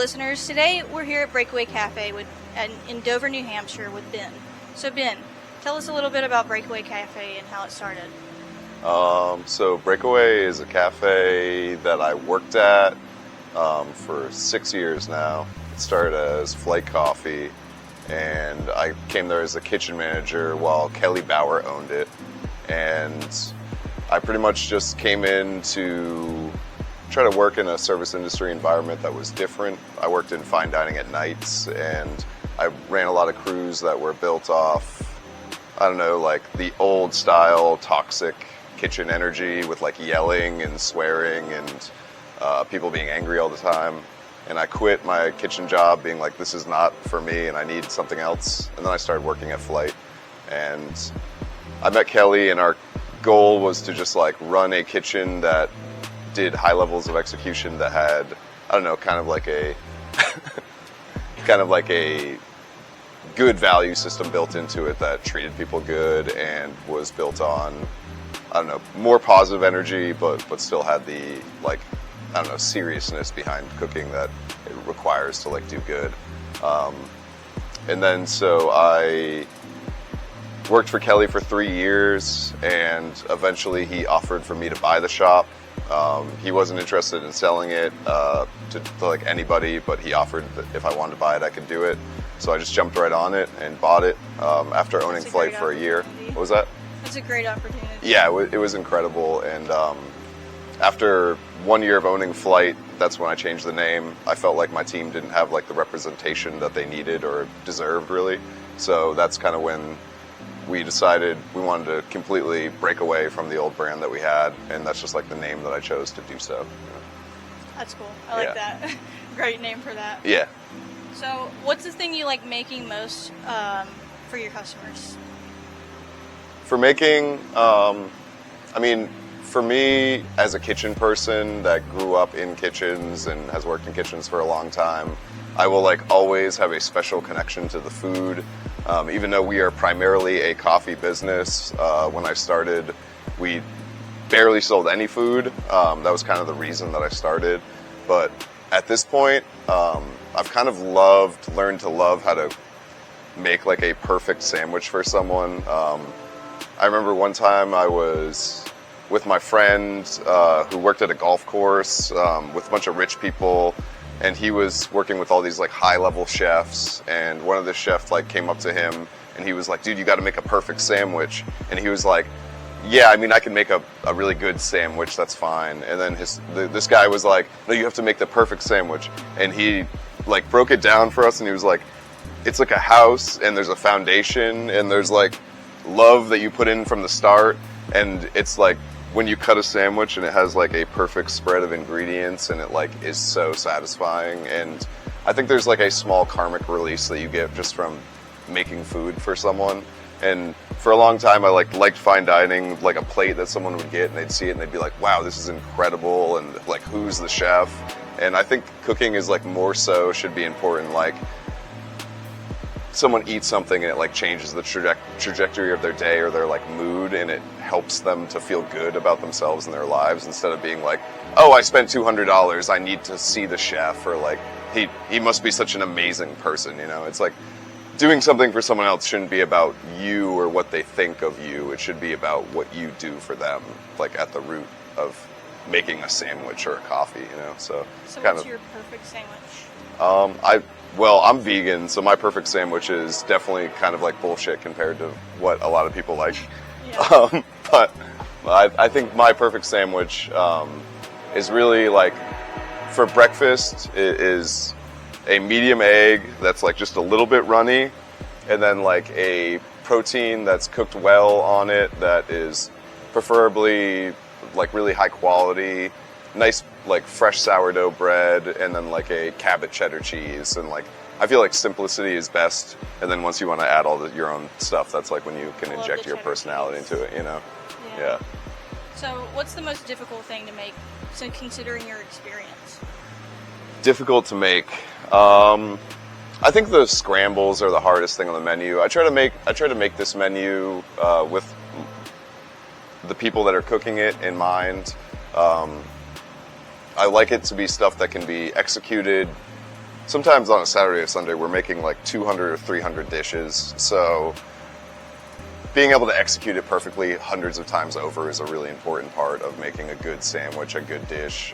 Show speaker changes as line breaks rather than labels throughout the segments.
listeners. Today we're here at Breakaway Cafe in Dover, New Hampshire with Ben. So Ben, tell us a little bit about Breakaway Cafe and how it started.
So Breakaway is a cafe that I worked at for 6 years now. It started as Flight Coffee, and I came there as a kitchen manager while Kelly Bauer owned it. And I pretty much just came in to try to work in a service industry environment that was different. I worked in fine dining at nights, and I ran a lot of crews that were built off, I don't know, like the old style toxic kitchen energy with like yelling and swearing and people being angry all the time. And I quit my kitchen job being like, this is not for me and I need something else. And then I started working at Flight, and I met Kelly, and our goal was to just like run a kitchen that did high levels of execution, that had, I don't know, kind of like a good value system built into it that treated people good and was built on, I don't know, more positive energy, but still had the, like, I don't know, seriousness behind cooking that it requires to like do good. And then so I worked for Kelly for 3 years, and eventually he offered for me to buy the shop. He wasn't interested in selling it to like anybody, but he offered that if I wanted to buy it, I could do it. So I just jumped right on it and bought it after owning Flight for a year. What was that?
That's a great opportunity.
Yeah, it was incredible. And after 1 year of owning Flight, that's when I changed the name. I felt like my team didn't have like the representation that they needed or deserved, really. So that's kind of when we decided we wanted to completely break away from the old brand that we had, and that's just like the name that I chose to do so.
That's cool. I like that. Great name for that.
Yeah.
So what's the thing you like making most for your customers?
For making, I mean, for me as a kitchen person that grew up in kitchens and has worked in kitchens for a long time, I will like always have a special connection to the food. Even though we are primarily a coffee business, when I started, we barely sold any food. That was kind of the reason that I started. But at this point, I've kind of learned to love how to make like a perfect sandwich for someone. I remember one time I was with my friend who worked at a golf course with a bunch of rich people, and he was working with all these like high-level chefs, and one of the chefs like came up to him and he was like, dude, you got to make a perfect sandwich. And he was like, yeah, I mean, I can make a really good sandwich, that's fine. And then this guy was like, no, you have to make the perfect sandwich. And he like broke it down for us, and he was like, it's like a house, and there's a foundation, and there's like love that you put in from the start, and it's like when you cut a sandwich and it has like a perfect spread of ingredients, and it like is so satisfying. And I think there's like a small karmic release that you get just from making food for someone. And for a long time I liked fine dining, like a plate that someone would get and they'd see it and they'd be like, wow, this is incredible, and like, who's the chef? And I think cooking is like more so should be important. Like, someone eats something and it like changes the trajectory of their day or their like mood, and it helps them to feel good about themselves and their lives, instead of being like, oh, I spent $200, I need to see the chef, or like he must be such an amazing person, you know? It's like doing something for someone else shouldn't be about you or what they think of you. It should be about what you do for them, like at the root of making a sandwich or a coffee, you know? So
what's your perfect sandwich?
I'm vegan, so my perfect sandwich is definitely kind of like bullshit compared to what a lot of people like.
Yeah.
But I think my perfect sandwich is really like, for breakfast, it is a medium egg that's like just a little bit runny, and then like a protein that's cooked well on it, that is preferably like really high quality, nice like fresh sourdough bread, and then like a Cabot cheddar cheese. And like, I feel like simplicity is best, and then once you want to add all your own stuff, that's like when you can inject your personality into it, you know? Yeah.
So what's the most difficult thing to make, so considering your experience?
Difficult to make. I think the scrambles are the hardest thing on the menu. I try to make this menu with the people that are cooking it in mind. I like it to be stuff that can be executed sometimes on a Saturday or Sunday we're making like 200 or 300 dishes. So being able to execute it perfectly hundreds of times over is a really important part of making a good sandwich, a good dish,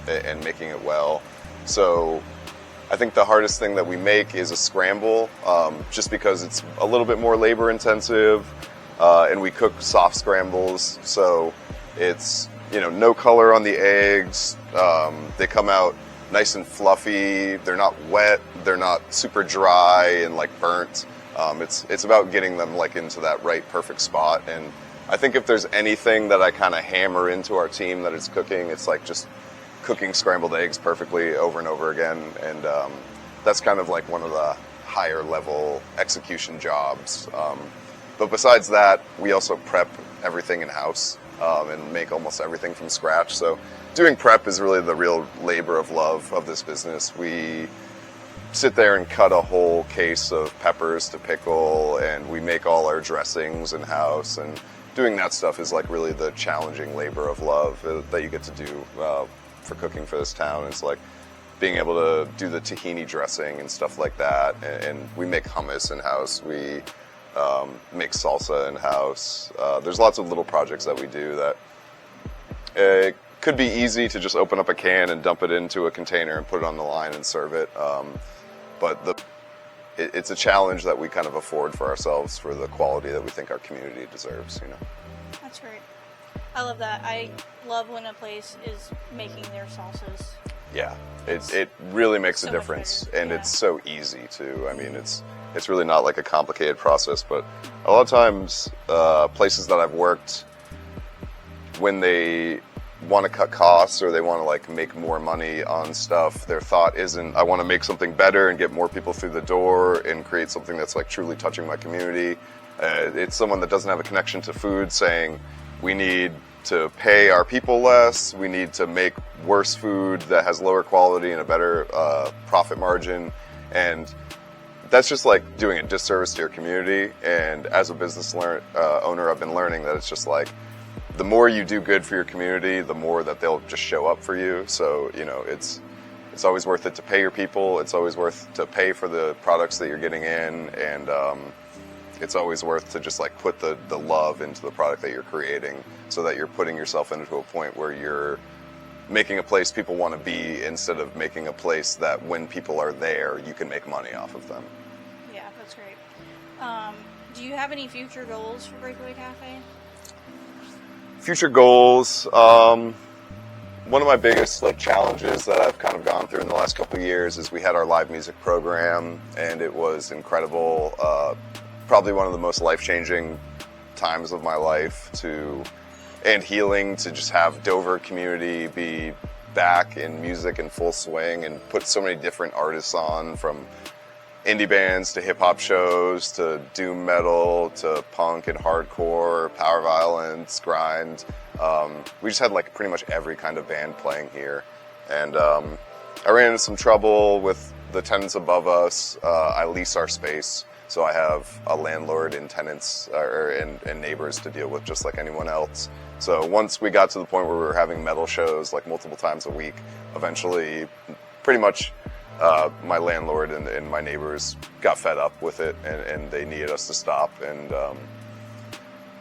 and making it well. So I think the hardest thing that we make is a scramble, just because it's a little bit more labor intensive, and we cook soft scrambles, so it's, no color on the eggs. They come out nice and fluffy. They're not wet. They're not super dry and like burnt. It's about getting them like into that right perfect spot. And I think if there's anything that I kind of hammer into our team that is cooking, it's like just cooking scrambled eggs perfectly over and over again. And that's kind of like one of the higher level execution jobs. But besides that, we also prep everything in house, and make almost everything from scratch. So doing prep is really the real labor of love of this business. We sit there and cut a whole case of peppers to pickle, and we make all our dressings in house, and doing that stuff is like really the challenging labor of love that you get to do for cooking for this town. It's like being able to do the tahini dressing and stuff like that, and we make hummus in house. We make salsa in house. There's lots of little projects that we do that it could be easy to just open up a can and dump it into a container and put it on the line and serve it. But it's a challenge that we kind of afford for ourselves for the quality that we think our community deserves.
That's great. I love that. I love when a place is making their salsas.
Yeah, it really makes
so
a difference, and
yeah.
it's so easy too. I mean, it's really not like a complicated process, but a lot of times places that I've worked, when they want to cut costs or they want to like make more money on stuff, their thought isn't, I want to make something better and get more people through the door and create something that's like truly touching my community. It's someone that doesn't have a connection to food saying, we need to pay our people less, we need to make worse food that has lower quality and a better profit margin. And that's just like doing a disservice to your community. And as a business owner, I've been learning that it's just like, the more you do good for your community, the more that they'll just show up for you. So, it's always worth it to pay your people. It's always worth to pay for the products that you're getting in. And it's always worth to just like put the love into the product that you're creating, so that you're putting yourself into a point where you're making a place people want to be, instead of making a place that when people are there, you can make money off of them.
Yeah, that's great. Do you have any future goals for Breakaway Cafe?
Future goals. One of my biggest like challenges that I've kind of gone through in the last couple of years is we had our live music program, and it was incredible. Probably one of the most life-changing times of my life and healing, to just have Dover community be back in music in full swing and put so many different artists on, from indie bands to hip-hop shows to doom metal to punk and hardcore, power violence, grind. We just had like pretty much every kind of band playing here. And I ran into some trouble with the tenants above us. I lease our space, so I have a landlord and tenants and neighbors to deal with, just like anyone else. So once we got to the point where we were having metal shows like multiple times a week, eventually pretty much my landlord and my neighbors got fed up with it, and they needed us to stop. And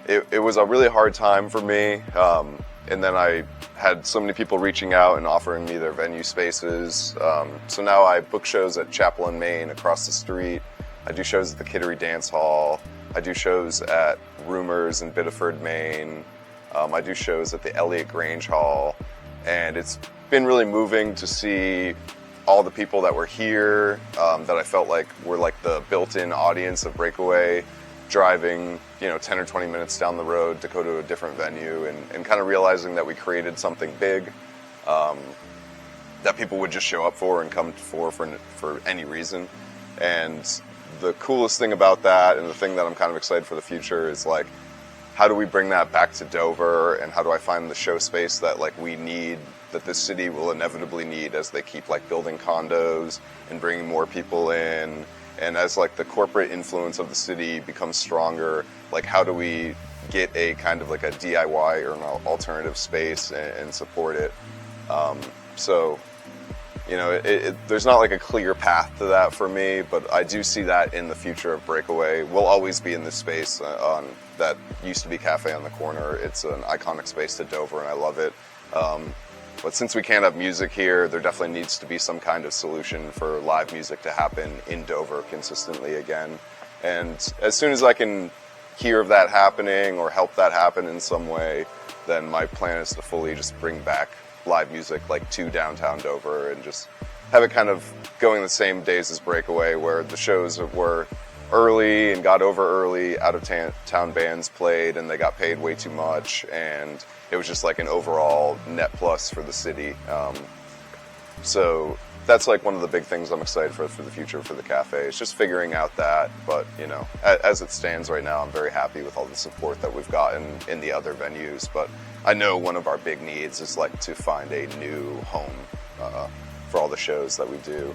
it was a really hard time for me. And then I had so many people reaching out and offering me their venue spaces. So now I book shows at Chapel and Main across the street. I do shows at the Kittery Dance Hall. I do shows at Rumors in Biddeford, Maine. I do shows at the Elliott Grange Hall. And it's been really moving to see all the people that were here, that I felt like were like the built-in audience of Breakaway, driving 10 or 20 minutes down the road to go to a different venue, and kind of realizing that we created something big that people would just show up for and come for any reason. And the coolest thing about that, and the thing that I'm kind of excited for the future, is like, how do we bring that back to Dover, and how do I find the show space that like we need, that this city will inevitably need as they keep like building condos and bringing more people in, and as like the corporate influence of the city becomes stronger, like how do we get a kind of like a DIY or an alternative space and support it. So there's not like a clear path to that for me, but I do see that in the future of Breakaway. We'll always be in this space on that used to be Cafe on the Corner. It's an iconic space to Dover, and I love it. But since we can't have music here, there definitely needs to be some kind of solution for live music to happen in Dover consistently again. And as soon as I can hear of that happening or help that happen in some way, then my plan is to fully just bring back live music like to downtown Dover and just have it kind of going the same days as Breakaway, where the shows were early and got over early, out of town bands played and they got paid way too much, and it was just like an overall net plus for the city. So that's like one of the big things I'm excited for the future for the cafe. It's just figuring out that, but as it stands right now, I'm very happy with all the support that we've gotten in the other venues. But I know one of our big needs is like to find a new home for all the shows that we do.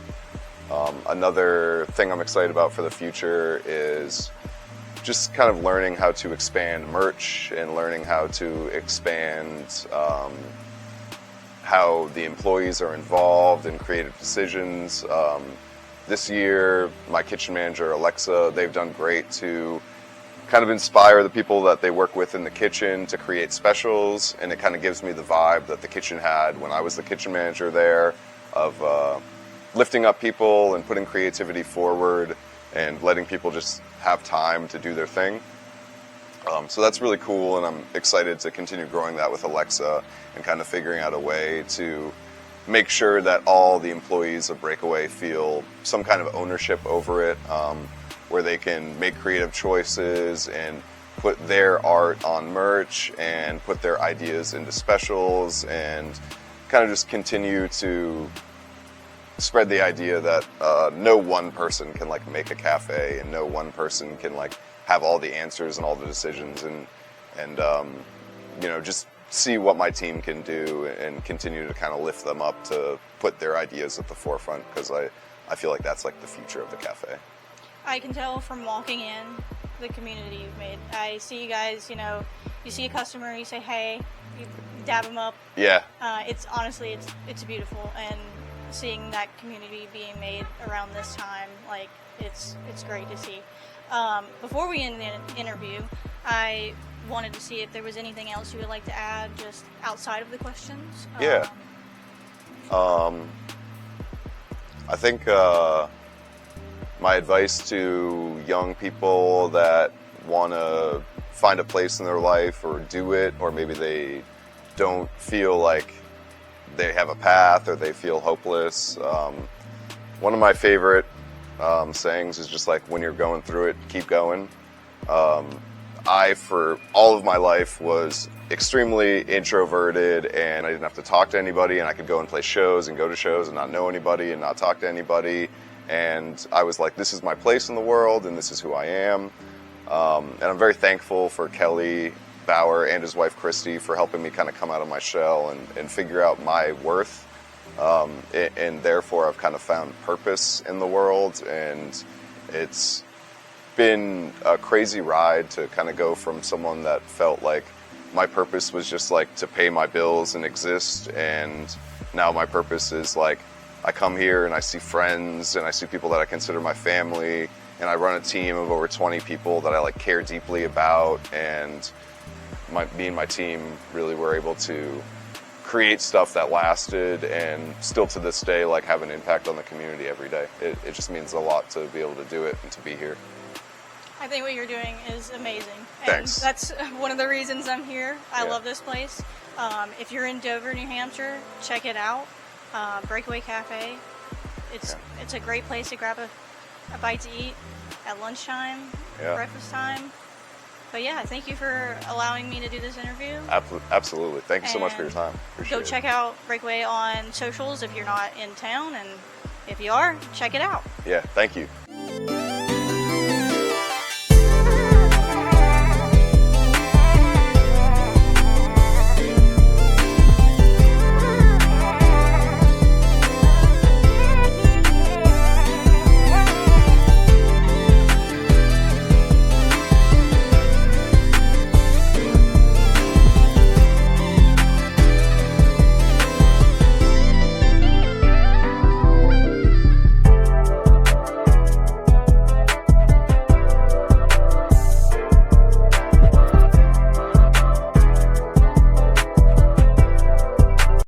Another thing I'm excited about for the future is just kind of learning how to expand merch and learning how to expand how the employees are involved in creative decisions. This year, my kitchen manager, Alexa, they've done great to kind of inspire the people that they work with in the kitchen to create specials, and it kind of gives me the vibe that the kitchen had when I was the kitchen manager there, of lifting up people and putting creativity forward and letting people just have time to do their thing. So that's really cool, and I'm excited to continue growing that with Alexa and kind of figuring out a way to make sure that all the employees of Breakaway feel some kind of ownership over it, where they can make creative choices and put their art on merch and put their ideas into specials and kind of just continue to spread the idea that no one person can like make a cafe and no one person can like have all the answers and all the decisions, and just see what my team can do and continue to kind of lift them up to put their ideas at the forefront, because I feel like that's like the future of the cafe.
I can tell from walking in the community you've made. I see you guys, you see a customer, you say hey, you dab them up.
Yeah.
It's honestly, it's beautiful, and seeing that community being made around this time, like it's great to see. Before we end the interview, I wanted to see if there was anything else you would like to add just outside of the questions.
Yeah. I think my advice to young people that want to find a place in their life or do it, or maybe they don't feel like they have a path or they feel hopeless. One of my favorite sayings is just like, when you're going through it, keep going. I, for all of my life, was extremely introverted, and I didn't have to talk to anybody, and I could go and play shows and go to shows and not know anybody and not talk to anybody. And I was like, this is my place in the world and this is who I am. And I'm very thankful for Kelly Bauer and his wife Christy for helping me kind of come out of my shell and figure out my worth. And therefore I've kind of found purpose in the world, and it's been a crazy ride to kind of go from someone that felt like my purpose was just like to pay my bills and exist, and now my purpose is like I come here and I see friends and I see people that I consider my family, and I run a team of over 20 people that I like care deeply about, and me and my team really were able to create stuff that lasted and still to this day like have an impact on the community every day. It just means a lot to be able to do it and to be here.
I think what you're doing is amazing. And
Thanks.
That's one of the reasons I'm here. I
Yeah.
love this place. If you're in Dover, New Hampshire, check it out. Breakaway Cafe. It's a great place to grab a bite to eat at lunchtime, breakfast time. But yeah, thank you for allowing me to do this interview.
Absolutely. Thank you so much for your time. Appreciate
Go
it.
check out Breakaway on socials if you're not in town, and if you are, check it out.
Yeah, thank you.